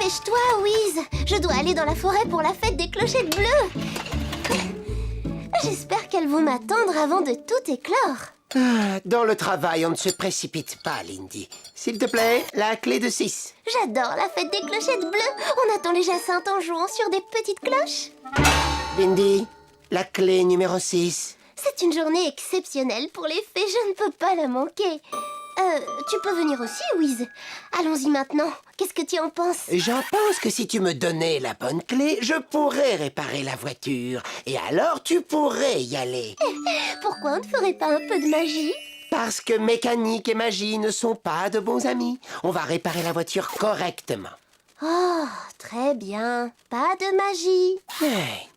Dépêche-toi, Wiz. Je dois aller dans la forêt pour la fête des clochettes bleues. J'espère qu'elles vont m'attendre avant de tout éclore. Dans le travail, on ne se précipite pas, Lindy. S'il te plaît, la clé de 6. J'adore la fête des clochettes bleues. On attend les jacinthes en jouant sur des petites cloches. Lindy, la clé numéro 6. C'est une journée exceptionnelle pour les fées, je ne peux pas la manquer. Tu peux venir aussi, Wiz. Allons-y maintenant. Qu'est-ce que tu en penses? J'en pense que si tu me donnais la bonne clé, je pourrais réparer la voiture. Et alors, tu pourrais y aller. Pourquoi on ne ferait pas un peu de magie? Parce que mécanique et magie ne sont pas de bons amis. On va réparer la voiture correctement. Oh, très bien. Pas de magie. Hey.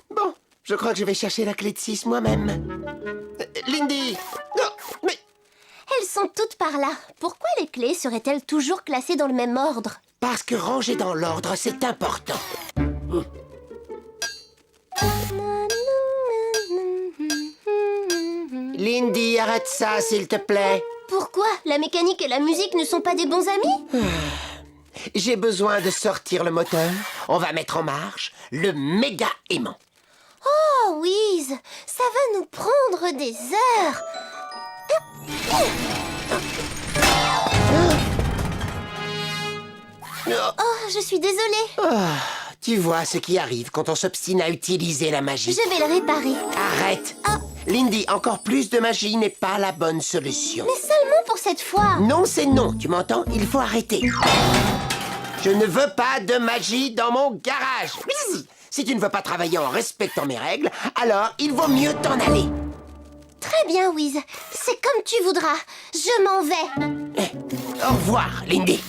Bon, je crois que je vais chercher la clé de 6 moi-même. Lindy! Non, mais... Elles sont toutes par là. Pourquoi les clés seraient-elles toujours classées dans le même ordre? Parce que ranger dans l'ordre, c'est important. Lindy, arrête ça, s'il te plaît. Pourquoi? La mécanique et la musique ne sont pas des bons amis? J'ai besoin de sortir le moteur. On va mettre en marche le méga aimant. Oh, Wiz, ça va nous prendre des heures. Oh, je suis désolée. Tu vois ce qui arrive quand on s'obstine à utiliser la magie. Je vais le réparer. Arrête. Lindy, encore plus de magie n'est pas la bonne solution. Mais seulement pour cette fois. Non, c'est non, tu m'entends? Il faut arrêter. Je ne veux pas de magie dans mon garage. Si tu ne veux pas travailler en respectant mes règles, alors il vaut mieux t'en aller. Très bien, Wiz. C'est comme tu voudras. Je m'en vais. Au revoir, Lindy.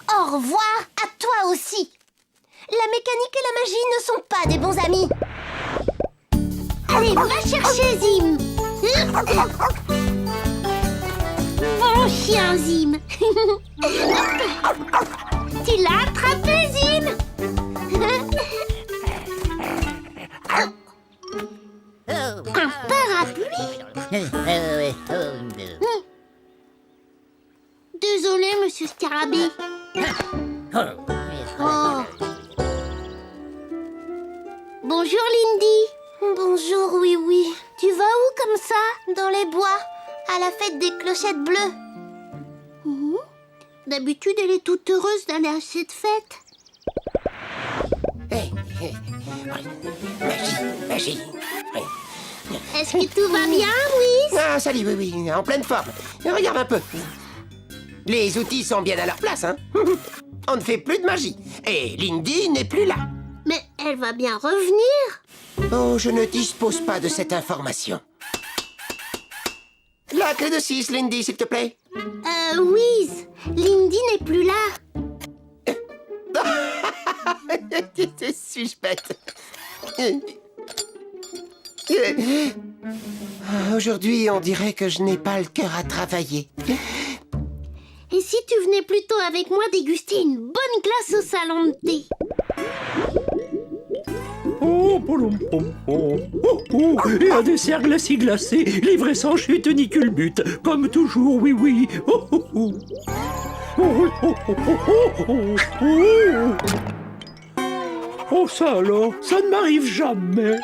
Au revoir à toi aussi. La mécanique et la magie ne sont pas des bons amis. Allez, va chercher Zim. Bon chien, Zim. Tu l'as attrapé, Zim. Un parapluie. Désolé, monsieur Scarabée. Oh. Bonjour, Lindy. Bonjour, oui. Tu vas où comme ça? Dans les bois, à la fête des clochettes bleues. D'habitude, elle est toute heureuse d'aller à cette fête. Magie. Est-ce que tout va bien, Wiz? Ah, salut, oui, en pleine forme. Regarde un peu. Les outils sont bien à leur place, hein. On ne fait plus de magie. Et Lindy n'est plus là. Mais elle va bien revenir. Oh, je ne dispose pas de cette information. La clé de 6, Lindy, s'il te plaît. Wiz, Lindy n'est plus là. Suis-je bête? Aujourd'hui, on dirait que je n'ai pas le cœur à travailler. Et si tu venais plutôt avec moi déguster une bonne glace au salon de thé? Et un dessert glacé, livré sans chute ni culbute, comme toujours, oui. Oh, ça alors, ça ne m'arrive jamais.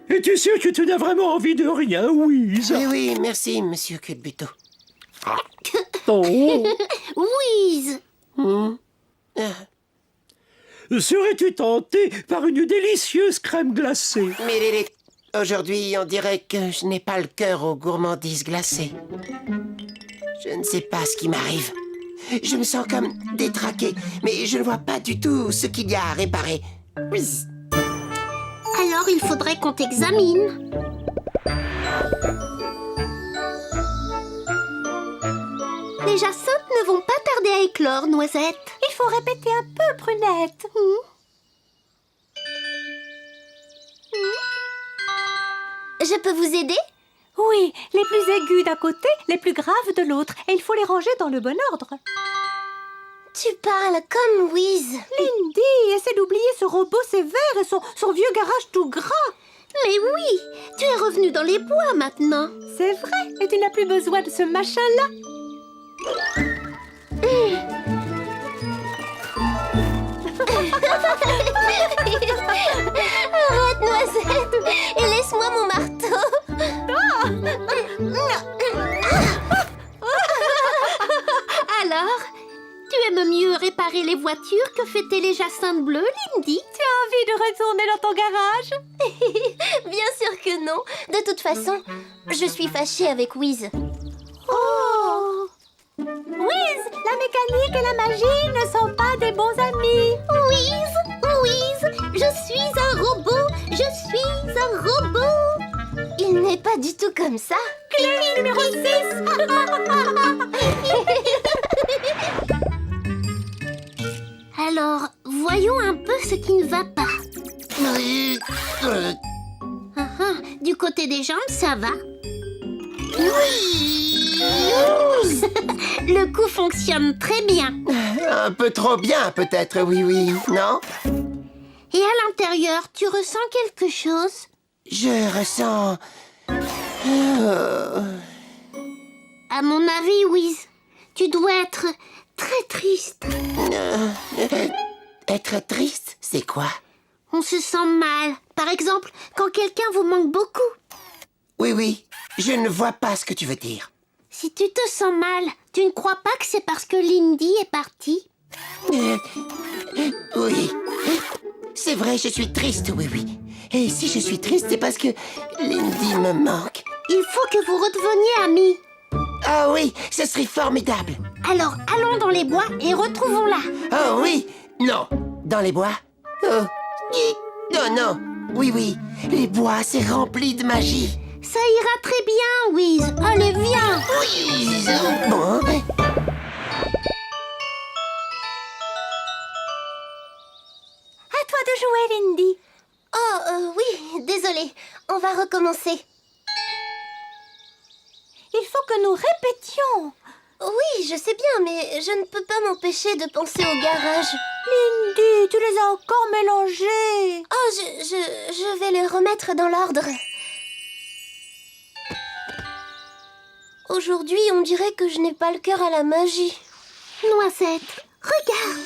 Es-tu sûr que tu n'as vraiment envie de rien, Wiz? Oui, merci, monsieur Culbuto. Oh. Wiz! Serais-tu tenté par une délicieuse crème glacée? Mais aujourd'hui, on dirait que je n'ai pas le cœur aux gourmandises glacées. Je ne sais pas ce qui m'arrive. Je me sens comme détraqué, mais je ne vois pas du tout ce qu'il y a à réparer. Oui. Alors il faudrait qu'on t'examine. Les jacinthes ne vont pas tarder à éclore, Noisette. Il faut répéter un peu, Prunette. Je peux vous aider? Oui, les plus aigus d'un côté, les plus graves de l'autre. Et il faut les ranger dans le bon ordre. Tu parles comme Wiz. Lindy, essaie d'oublier ce robot sévère et son vieux garage tout gras. Mais oui, tu es revenu dans les bois maintenant. C'est vrai, et tu n'as plus besoin de ce machin-là. Arrête, Noisette, et laisse-moi mon marteau. Alors, tu aimes mieux réparer les voitures que fêter les jacinthes bleus, Lindy? Tu as envie de retourner dans ton garage? Bien sûr que non. De toute façon, je suis fâchée avec Wiz. Oh! Wiz, la mécanique et la magie ne sont pas des bons amis. Wiz, Wiz, je suis un robot, je suis un robot. Il n'est pas du tout comme ça. Clé numéro 6. Alors, voyons un peu ce qui ne va pas. Du côté des jambes, ça va. Le coup fonctionne très bien. Un peu trop bien, peut-être, oui, non? Et à l'intérieur, tu ressens quelque chose? Je ressens... À mon avis, Wiz, tu dois être très triste. Être triste, c'est quoi? On se sent mal. Par exemple, quand quelqu'un vous manque beaucoup. Oui, je ne vois pas ce que tu veux dire. Si tu te sens mal, tu ne crois pas que c'est parce que Lindy est partie? Oui, c'est vrai, je suis triste, oui. Et si je suis triste, c'est parce que Lindy me manque. Il faut que vous redeveniez amis. Ah oui, ce serait formidable. Alors, allons dans les bois et retrouvons-la. Oh oui, non, dans les bois. Oh, non, oui, les bois, c'est rempli de magie. Ça ira très bien, Wiz. Allez, viens. Oui, bon. À toi de jouer, Lindy. Oh, oui, désolée. On va recommencer. Il faut que nous répétions. Oui, je sais bien, mais je ne peux pas m'empêcher de penser au garage. Lindy, tu les as encore mélangés. Oh, je vais les remettre dans l'ordre. Aujourd'hui, on dirait que je n'ai pas le cœur à la magie. Noisette, regarde.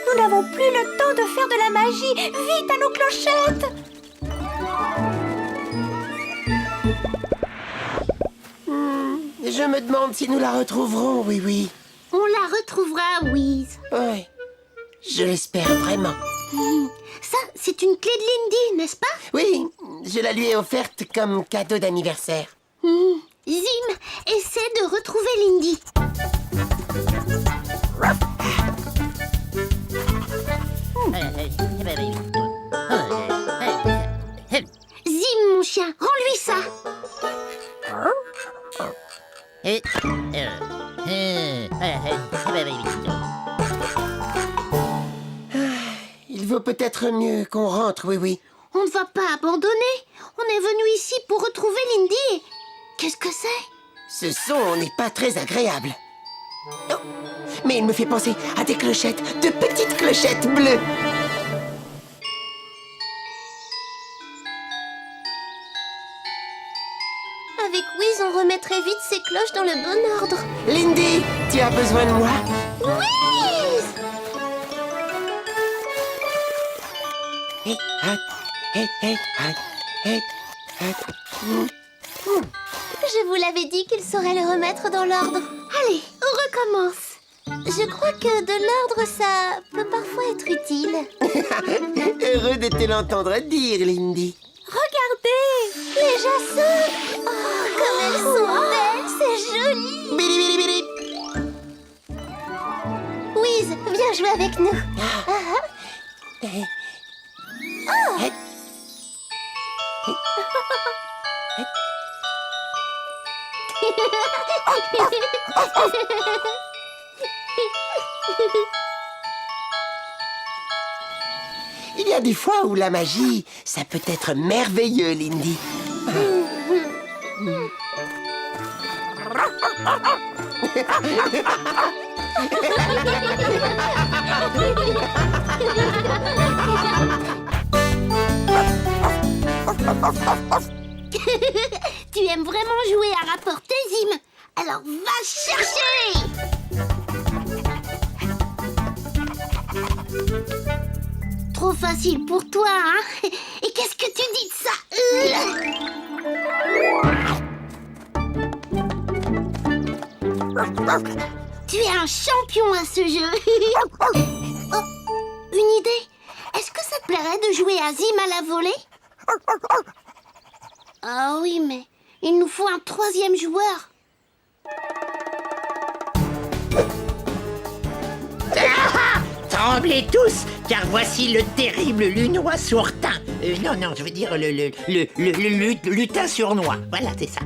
Nous n'avons plus le temps de faire de la magie. Vite à nos clochettes. Je me demande si nous la retrouverons, oui. On la retrouvera, Wiz. Oui, je l'espère vraiment. Ça, c'est une clé de Lindy, n'est-ce pas? Oui, je la lui ai offerte comme cadeau d'anniversaire. Zim, essaie de retrouver Lindy. Zim, mon chien, rends-lui ça. Il vaut peut-être mieux qu'on rentre, oui. On ne va pas abandonner. On est venu ici pour retrouver Lindy. Qu'est-ce que c'est? Ce son n'est pas très agréable. Oh, mais il me fait penser à des clochettes, de petites clochettes bleues. Avec Wiz, on remettrait vite ces cloches dans le bon ordre. Lindy, tu as besoin de moi? Wiz! Je vous l'avais dit qu'il saurait le remettre dans l'ordre. Allez, on recommence. Je crois que de l'ordre, ça peut parfois être utile. Heureux de te l'entendre dire, Lindy. Regardez. Les jacinthes! Oh, comme elles sont belles, c'est joli! Bili, bili, bili. Wiz, viens jouer avec nous. Il y a des fois où la magie, ça peut être merveilleux, Lindy. Tu aimes vraiment jouer à rapporter, Zim? Alors va chercher! Trop facile pour toi, hein? Et qu'est-ce que tu dis de ça? Tu es un champion à ce jeu. Oh, une idée. Est-ce que ça te plairait de jouer à Zim à la volée? Ah oui, mais il nous faut un troisième joueur. Tremblez tous, car voici le terrible lunois sourtin. Non, je veux dire le lutin sournois. Voilà, c'est ça.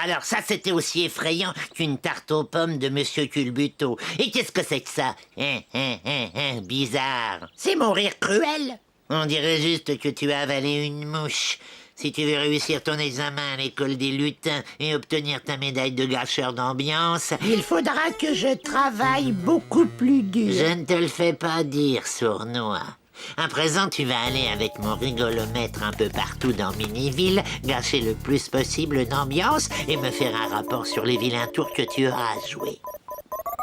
Alors, ça c'était aussi effrayant qu'une tarte aux pommes de Monsieur Culbuto. Et qu'est-ce que c'est que ça? Bizarre. C'est mon rire cruel. On dirait juste que tu as avalé une mouche. Si tu veux réussir ton examen à l'école des lutins et obtenir ta médaille de gâcheur d'ambiance, il faudra que je travaille beaucoup plus dur. Je ne te le fais pas dire, sournois. À présent, tu vas aller avec mon rigolomètre un peu partout dans Miniville, gâcher le plus possible d'ambiance et me faire un rapport sur les vilains tours que tu auras joués.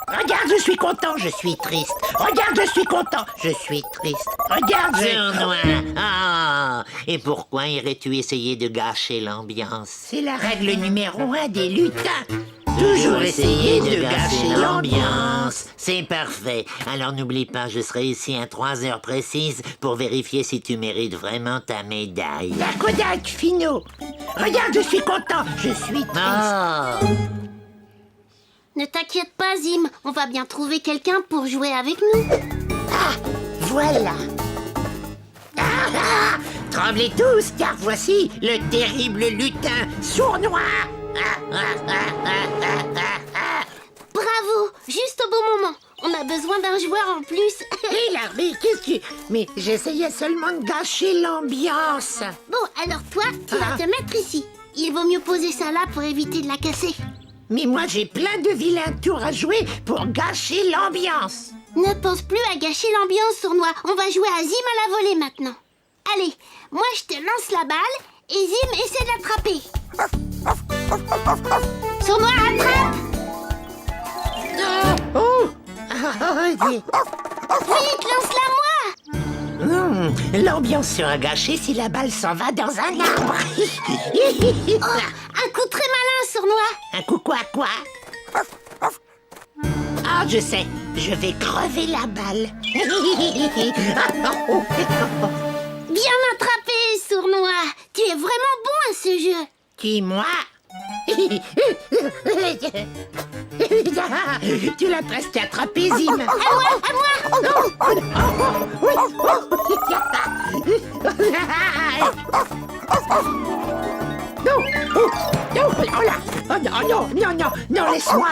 Regarde, je suis content, je suis triste. Regarde, je suis content, je suis triste. Regarde, sournois. Ah, et pourquoi irais-tu essayer de gâcher l'ambiance? C'est la règle numéro 1 des lutins. Toujours essayer de gâcher l'ambiance. C'est parfait. Alors n'oublie pas, je serai ici à 3 heures précises pour vérifier si tu mérites vraiment ta médaille. La Kodak, Finot. Regarde, je suis content, je suis triste. Oh. Ne t'inquiète pas, Zim. On va bien trouver quelqu'un pour jouer avec nous. Ah, voilà. Tremblez tous, car voici le terrible lutin sournois. Bravo, juste au bon moment. On a besoin d'un joueur en plus. Hé, l'armée, qu'est-ce que... Mais j'essayais seulement de gâcher l'ambiance. Bon, alors toi, tu vas te mettre ici. Il vaut mieux poser ça là pour éviter de la casser. Mais moi, j'ai plein de vilains tours à jouer pour gâcher l'ambiance. Ne pense plus à gâcher l'ambiance, sournois. On va jouer à Zim à la volée maintenant. Allez, moi je te lance la balle et Zim essaie de l'attraper. Sournois, attrape! Vite, lance-la-moi! L'ambiance sera gâchée si la balle s'en va dans un arbre. Un coup très malin, sournois. Un coup quoi? Ah, je sais, je vais crever la balle. Bien attrapé, sournois. Tu es vraiment bon à ce jeu. Qui, moi? Tu l'as presque attrapé, Zim. À moi. Non, laisse-moi.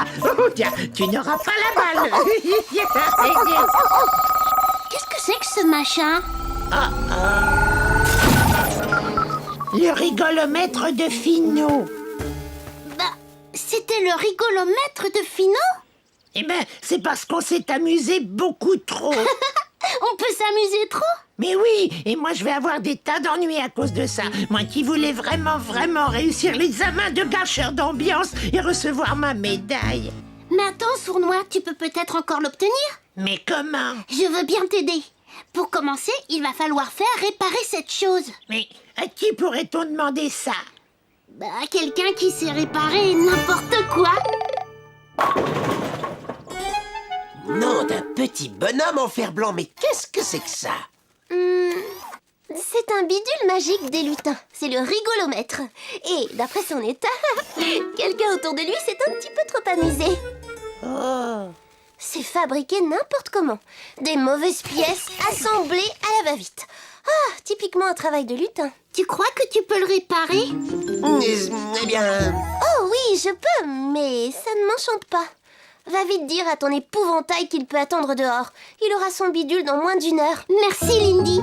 Tiens, tu n'auras pas la balle. Qu'est-ce que c'est que ce machin? Le rigolomètre de Finot. Bah, c'était le rigolomètre de Finot? Eh ben, c'est parce qu'on s'est amusé beaucoup trop. On peut s'amuser trop? Mais oui, et moi je vais avoir des tas d'ennuis à cause de ça. Moi qui voulais vraiment réussir l'examen de gâcheur d'ambiance et recevoir ma médaille. Mais attends, sournois, tu peux peut-être encore l'obtenir? Mais comment? Je veux bien t'aider. Pour commencer, il va falloir faire réparer cette chose. Mais à qui pourrait-on demander ça? Bah, quelqu'un qui sait réparer n'importe quoi. Nom d'un petit bonhomme en fer blanc, mais qu'est-ce que c'est que ça? C'est un bidule magique des lutins. C'est le rigolomètre. Et d'après son état, quelqu'un autour de lui s'est un petit peu trop amusé. Oh. C'est fabriqué n'importe comment. Des mauvaises pièces assemblées à la va-vite. Ah, typiquement un travail de lutin. Tu crois que tu peux le réparer? Eh bien... Oh oui, je peux, mais ça ne m'enchante pas. Va vite dire à ton épouvantail qu'il peut attendre dehors. Il aura son bidule dans moins d'1 heure. Merci, Lindy.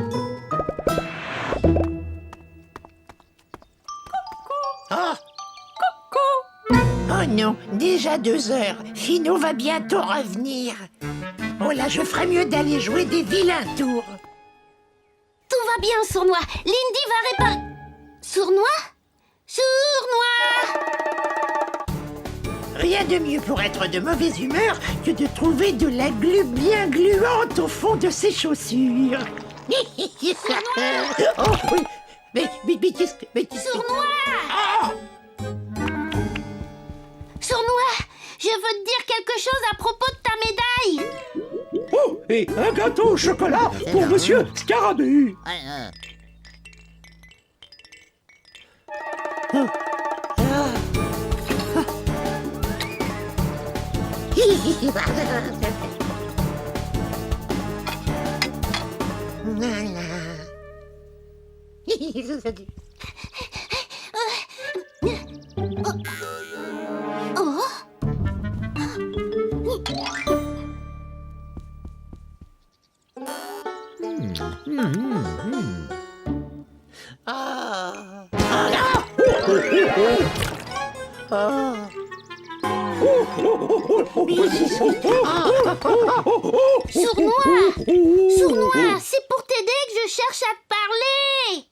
Oh non, déjà 2 heures. Finot va bientôt revenir. Oh, Oh là, je ferais mieux d'aller jouer des vilains tours. Tout va bien, Sournois. Lindy va réparer... Sournois? Sournois! Rien de mieux pour être de mauvaise humeur que de trouver de la glu bien gluante au fond de ses chaussures. Oh oui, mais qu'est-ce que... Sournois! Sournois, je veux te dire quelque chose à propos de ta médaille. Oh, et un gâteau au chocolat pour Monsieur Scarabée. Sournois! Sournois, c'est pour t'aider que je cherche à te parler.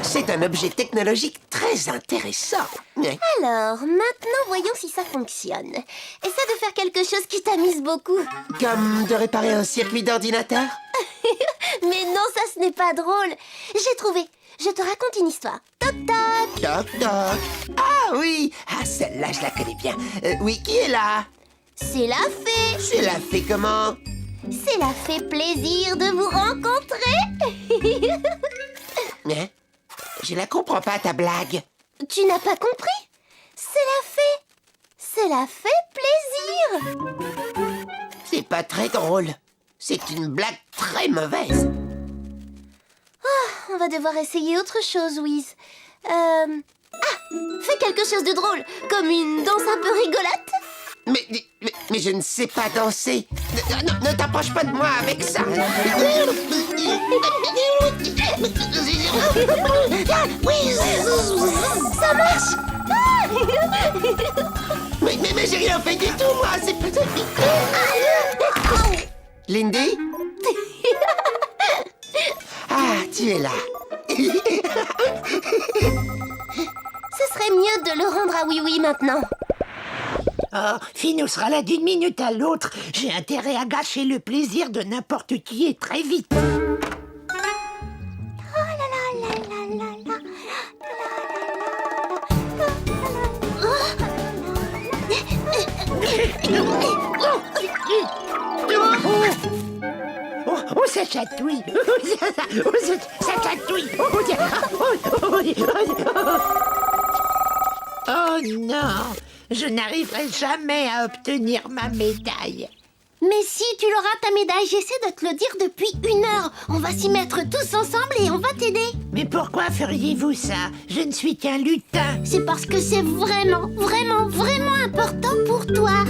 C'est un objet technologique très intéressant. Alors, maintenant, voyons si ça fonctionne. Essaie de faire quelque chose qui t'amuse beaucoup. Comme de réparer un circuit d'ordinateur? Mais non, ça, ce n'est pas drôle. J'ai trouvé. Je te raconte une histoire. Toc toc. Toc toc. Ah oui. Ah, celle-là, je la connais bien. Oui, qui est là? C'est la fée. C'est la fée comment? C'est la fée plaisir de vous rencontrer. Hein? Je la comprends pas, ta blague. Tu n'as pas compris? C'est la fée. C'est la fée plaisir. C'est pas très drôle. C'est une blague très mauvaise. On va devoir essayer autre chose, Wiz. Ah, fais quelque chose de drôle, comme une danse un peu rigolote. Mais je ne sais pas danser. Ne t'approche pas de moi avec ça. Ça marche. Mais j'ai rien fait du tout, moi. C'est peut-être... Lindy? Ah, tu es là. Ce serait mieux de le rendre à Oui-Oui maintenant. Oh, Finou sera là d'une minute à l'autre. J'ai intérêt à gâcher le plaisir de n'importe qui et très vite. Oh, ça chatouille. Ça chatouille. Oh non, je n'arriverai jamais à obtenir ma médaille. Mais si, tu l'auras ta médaille. J'essaie de te le dire depuis 1 heure. On va s'y mettre tous ensemble et on va t'aider. Mais pourquoi feriez-vous ça? Je ne suis qu'un lutin. C'est parce que c'est vraiment, vraiment, vraiment important pour toi.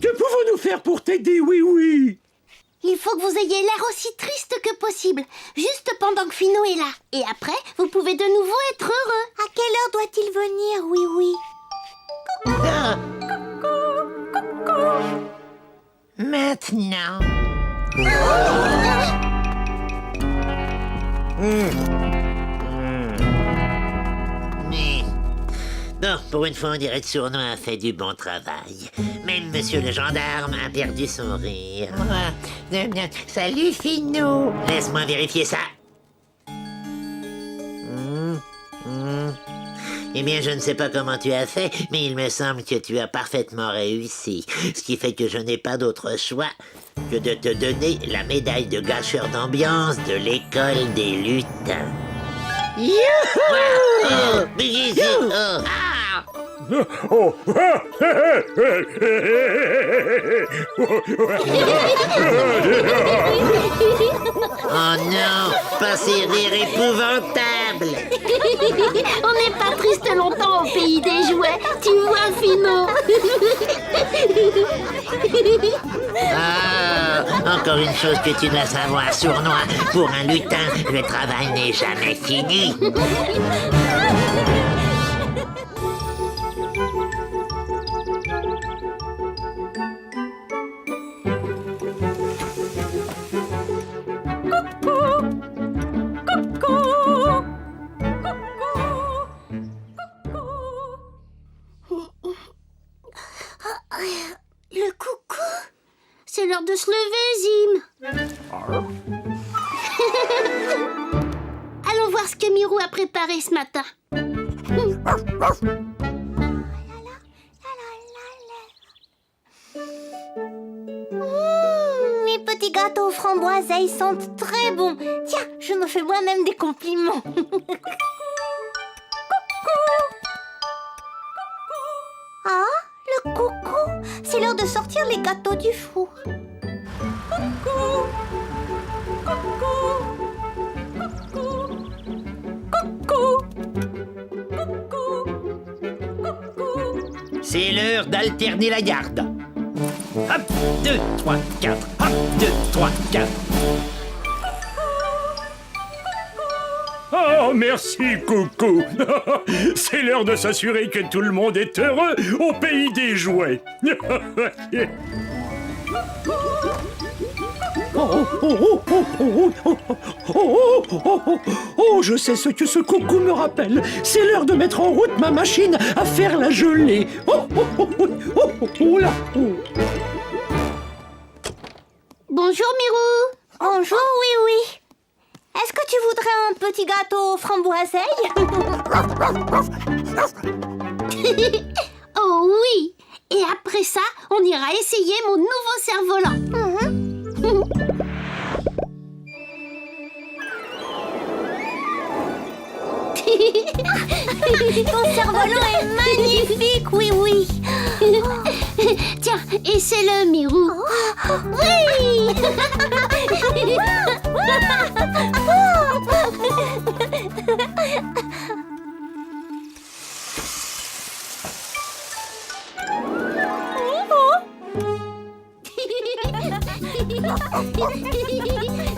Que pouvons-nous faire pour t'aider, oui? Il faut que vous ayez l'air aussi triste que possible, juste pendant que Finou est là. Et après, vous pouvez de nouveau être heureux. À quelle heure doit-il venir, oui? Ah. Maintenant. Mais... Bon, pour une fois, on dirait que Sournois a fait du bon travail. Même monsieur le gendarme a perdu son rire. Salut, Finou. Laisse-moi vérifier ça. Eh bien, je ne sais pas comment tu as fait, mais il me semble que tu as parfaitement réussi. Ce qui fait que je n'ai pas d'autre choix que de te donner la médaille de gâcheur d'ambiance de l'école des lutins. Youhou! Oh non, pas ces rires épouvantables. On n'est pas triste longtemps au pays des jouets, tu vois, Finou. Ah, encore une chose que tu dois savoir, Sournois. Pour un lutin, le travail n'est jamais fini. veux, Zim. Allons voir ce que Mirou a préparé ce matin. Mes petits gâteaux aux framboises sentent très bon. Tiens, je me fais moi-même des compliments. Ah, le coucou. C'est l'heure de sortir les gâteaux du four. C'est l'heure d'alterner la garde. Hop, 2, 3, 4. Hop, 2, 3, 4. Oh, merci, coucou. C'est l'heure de s'assurer que tout le monde est heureux au pays des jouets. Oh, je sais ce que ce coucou me rappelle. C'est l'heure de mettre en route ma machine à faire la gelée. Là. Bonjour, Mirou. Bonjour, oui. Est-ce que tu voudrais un petit gâteau aux framboiseilles? Oh oui. Et après ça, on ira essayer mon nouveau cerf-volant. Ton cerf-volant est magnifique, oui. Tiens, essaie-le, Mirou. Oui.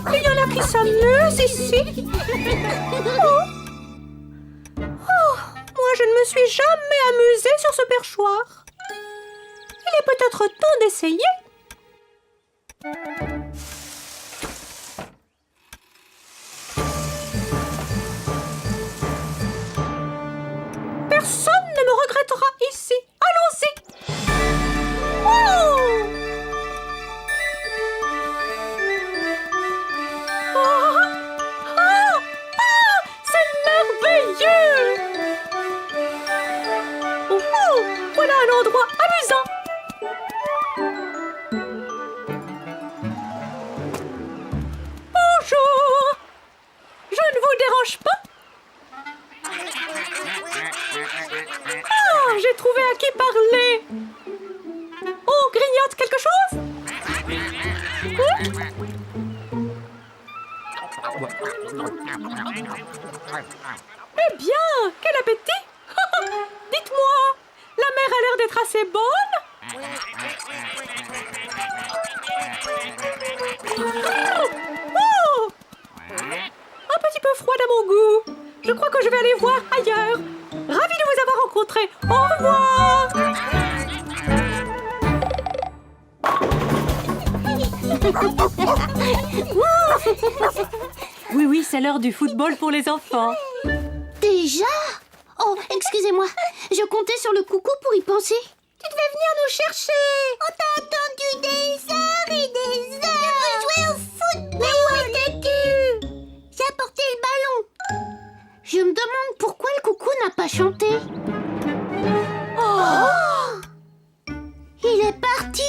Il y en a qui s'amusent ici. Moi, je ne me suis jamais amusée sur ce perchoir. Il est peut-être temps d'essayer. Personne ne me regrettera ici. Allons-y. C'est merveilleux! Voilà un endroit amusant! Bonjour! Je ne vous dérange pas? Ah, j'ai trouvé à qui parler! On grignote quelque chose? Eh bien, quel appétit! Dites-moi, la mer a l'air d'être assez bonne? Oh! Un petit peu froide à mon goût. Je crois que je vais aller voir ailleurs. Ravi de vous avoir rencontré. Au revoir! Oui, c'est l'heure du football pour les enfants. Déjà? Oh, excusez-moi. Je comptais sur le coucou pour y penser. Tu devais venir nous chercher. On t'a attendu des heures et des heures. Je veux jouer au foot. Mais où étais-tu? J'ai apporté le ballon. Je me demande pourquoi le coucou n'a pas chanté. Oh! Il est parti.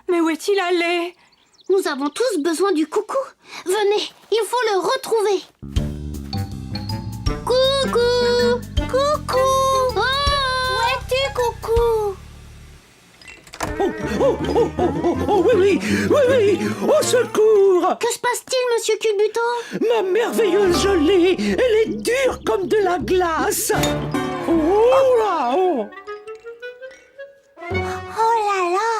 Mais où est-il allé? Nous avons tous besoin du coucou. Venez, il faut le retrouver. Coucou! Coucou! Oh! Où es-tu, coucou? Oh, oui, au secours! Que se passe-t-il, monsieur Culbuto? Ma merveilleuse gelée, elle est dure comme de la glace. Oh là, oh. Oh là là!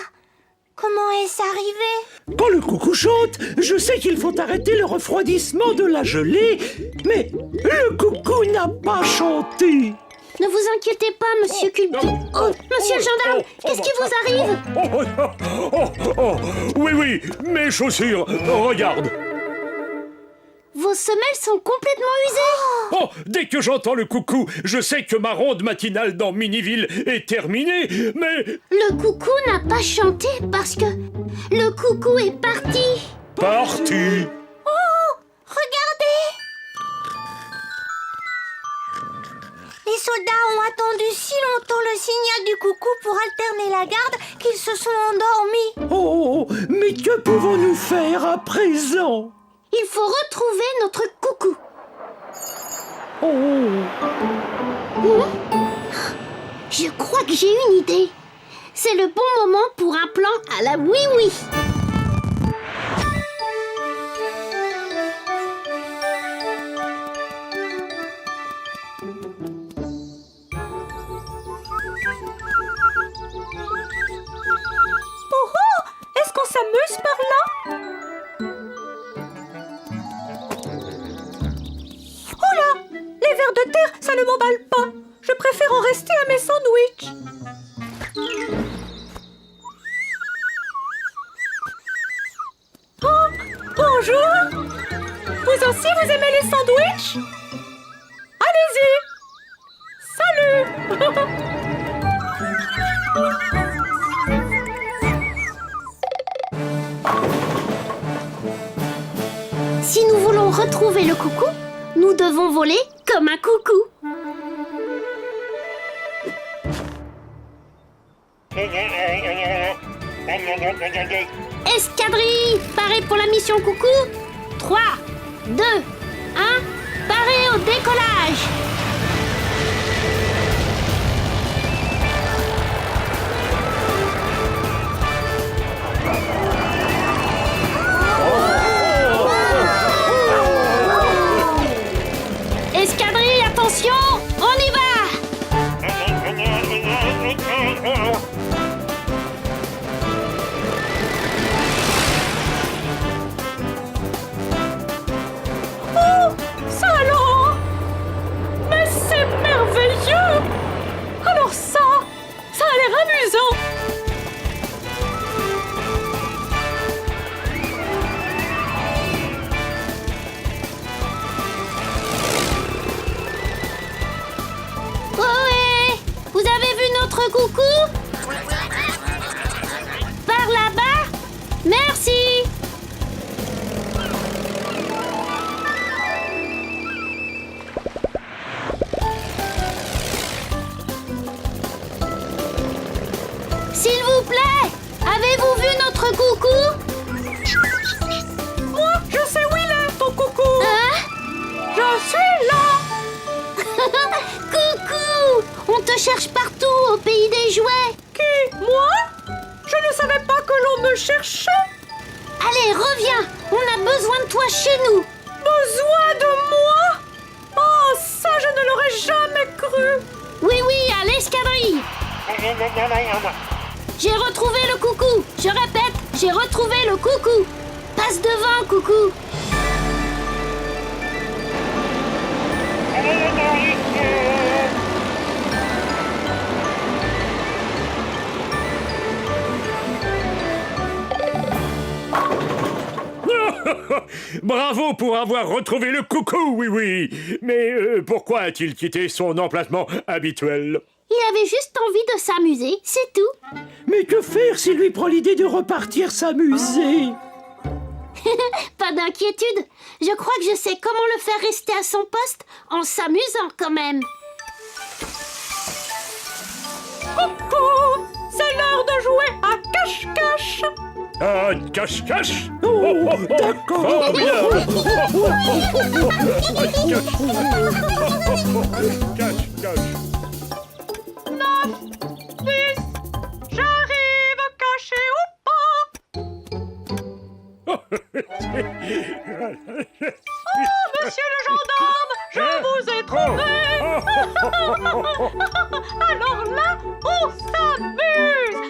Comment est-ce arrivé? Quand le coucou chante, je sais qu'il faut arrêter le refroidissement de la gelée, mais le coucou n'a pas chanté. Ne vous inquiétez pas, monsieur Culbuto. Oh, monsieur le gendarme, qu'est-ce qui vous arrive? Oui, mes chaussures, regarde. Vos Vos semelles sont complètement usées. Oh, dès que j'entends le coucou, je sais que ma ronde matinale dans Miniville est terminée, mais... Le coucou n'a pas chanté parce que le coucou est parti. Parti. Regardez! Les soldats ont attendu si longtemps le signal du coucou pour alterner la garde qu'ils se sont endormis. Oh, mais que pouvons-nous faire à présent? Il faut retrouver notre coucou. Oh. Je crois que j'ai une idée. C'est le bon moment pour un plan à la oui-oui. Est-ce qu'on s'amuse par là? Oh là! Les vers de terre, ça ne m'emballe pas. Je préfère en rester à mes sandwichs. Oh, bonjour! Vous aussi, vous aimez les sandwichs? Allez-y! Salut! Si nous voulons retrouver le coucou, nous devons voler comme un coucou. Escadrille, parée pour la mission coucou. 3, 2, 1, parée au décollage. Escadrille, attention, on y va! Oh, ça alors! Mais c'est merveilleux! Alors ça a l'air amusant! Ohé! Vous avez vu notre coucou? Par là-bas? Merci! S'il vous plaît, avez-vous vu notre coucou? Moi, je sais où il est, ton coucou! Hein? Je suis là! Coucou! On te cherche partout au pays des jouets. Qui? Moi? Je ne savais pas que l'on me cherchait! Allez, reviens! On a besoin de toi chez nous. Besoin de moi? Oh, ça, je ne l'aurais jamais cru! Oui, oui, à l'escadrille. J'ai retrouvé le coucou. Je répète, j'ai retrouvé le coucou. Passe devant, coucou. Bravo pour avoir retrouvé le coucou, oui, oui. Mais pourquoi a-t-il quitté son emplacement habituel? Il avait juste envie de s'amuser, c'est tout. Mais que faire s'il lui prend l'idée de repartir s'amuser? Pas d'inquiétude. Je crois que je sais comment le faire rester à son poste en s'amusant quand même. Coucou! C'est l'heure de jouer à cache-cache! Ah, cache-cache? Oh, d'accord. Formidable. Cache-cache. 9, 10, j'arrive, caché ou pas! Oh, monsieur le gendarme, je vous ai trouvé! Alors là, on s'amuse!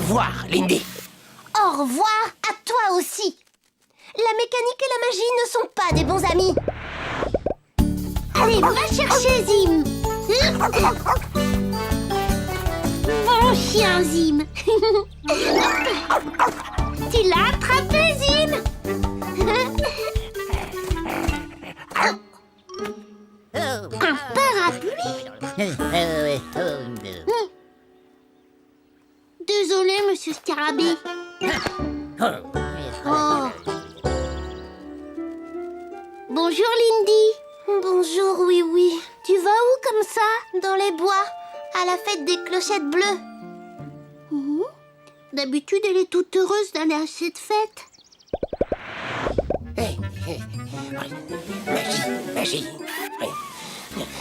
revoir, Lindy. Au revoir à toi aussi. La mécanique et la magie ne sont pas des bons amis. Allez, va chercher Zim. Bon chien, Zim. Tu l'as attrapé, Zim. Un parapluie. Désolé, monsieur Scarabée. Oh. Bonjour, Lindy. Bonjour, oui. Tu vas où comme ça? Dans les bois, à la fête des clochettes bleues. D'habitude, elle est toute heureuse d'aller à cette fête. Magie.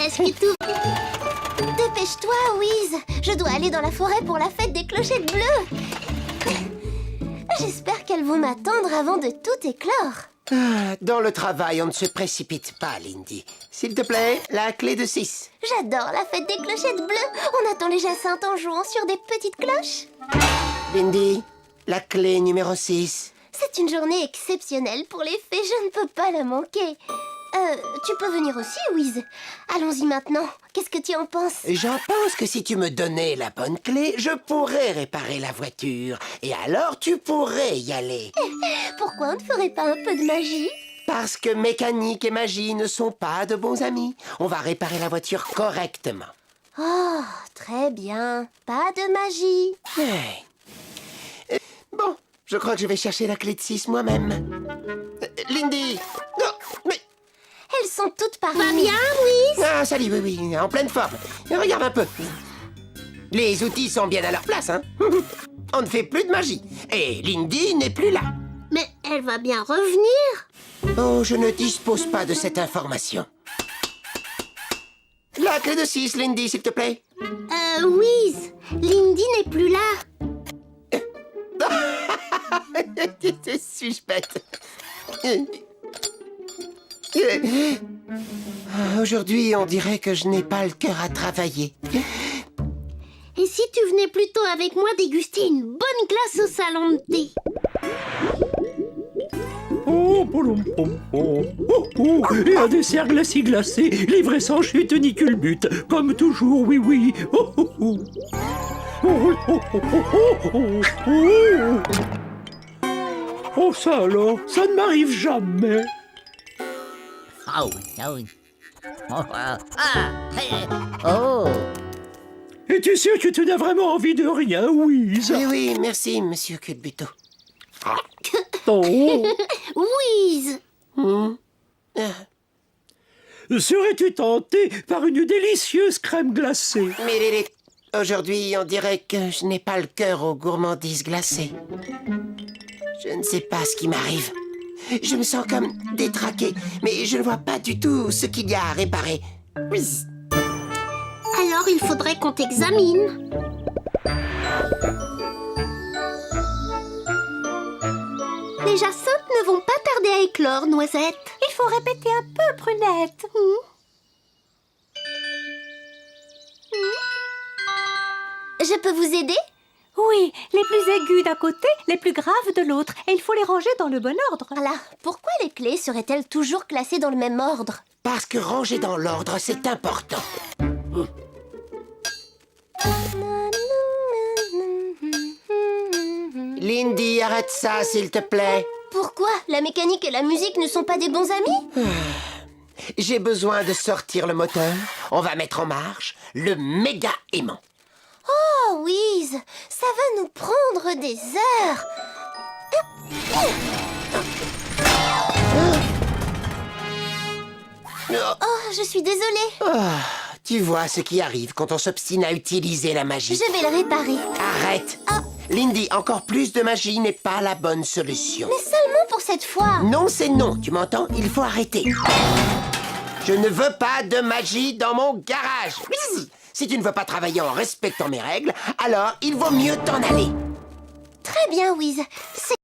Est-ce que tout... Dépêche-toi, Wiz. Je dois aller dans la forêt pour la fête des clochettes bleues. J'espère qu'elles vont m'attendre avant de tout éclore. Dans le travail, on ne se précipite pas, Lindy. S'il te plaît, la clé de 6. J'adore la fête des clochettes bleues. On attend les jacinthes en jouant sur des petites cloches. Lindy, la clé numéro 6. C'est une journée exceptionnelle pour les fées. Je ne peux pas la manquer. Tu peux venir aussi, Wiz. Allons-y maintenant. Qu'est-ce que tu en penses? J'en pense que si tu me donnais la bonne clé, je pourrais réparer la voiture. Et alors, tu pourrais y aller. Pourquoi on ne ferait pas un peu de magie? Parce que mécanique et magie ne sont pas de bons amis. On va réparer la voiture correctement. Oh, très bien. Pas de magie. Bon, je crois que je vais chercher la clé de 6 moi-même. Lindy! Non, mais... Elles sont toutes pareilles. Va bien, Wiz? Ah, salut, oui, en pleine forme. Regarde un peu. Les outils sont bien à leur place, hein? On ne fait plus de magie. Et Lindy n'est plus là. Mais elle va bien revenir. Oh, je ne dispose pas de cette information. La clé de 6, Lindy, s'il te plaît. Wiz, Lindy n'est plus là. Suis-je bête? Aujourd'hui, on dirait que je n'ai pas le cœur à travailler. Et si tu venais plutôt avec moi déguster une bonne glace au salon de thé? Oh, et un dessert glacé, livré sans chute ni culbute, comme toujours, oui. Oh, ça alors, ça ne m'arrive jamais. Es-tu sûr que tu n'as vraiment envie de rien, Wiz? Oui, merci, monsieur Culbuto. Oh. Wiz! Serais-tu tenté par une délicieuse crème glacée? Mais aujourd'hui, on dirait que je n'ai pas le cœur aux gourmandises glacées. Je ne sais pas ce qui m'arrive. Je me sens comme détraqué, mais je ne vois pas du tout ce qu'il y a à réparer. Whiz. Alors il faudrait qu'on t'examine. Les jacinthes ne vont pas tarder à éclore, Noisette. Il faut répéter un peu, Prunette. Je peux vous aider? Oui, les plus aigus d'un côté, les plus graves de l'autre. Et il faut les ranger dans le bon ordre. Voilà. Pourquoi les clés seraient-elles toujours classées dans le même ordre? Parce que ranger dans l'ordre, c'est important. Lindy, arrête ça, s'il te plaît. Pourquoi? La mécanique et la musique ne sont pas des bons amis? J'ai besoin de sortir le moteur. On va mettre en marche le méga aimant. Oh, Wiz, ça va nous prendre des heures. Oh, je suis désolée. Tu vois ce qui arrive quand on s'obstine à utiliser la magie. Je vais le réparer. Arrête. Lindy, encore plus de magie n'est pas la bonne solution. Mais seulement pour cette fois. Non, c'est non, tu m'entends? Il faut arrêter. Je ne veux pas de magie dans mon garage. Si tu ne veux pas travailler en respectant mes règles, alors il vaut mieux t'en aller. Très bien, Wiz.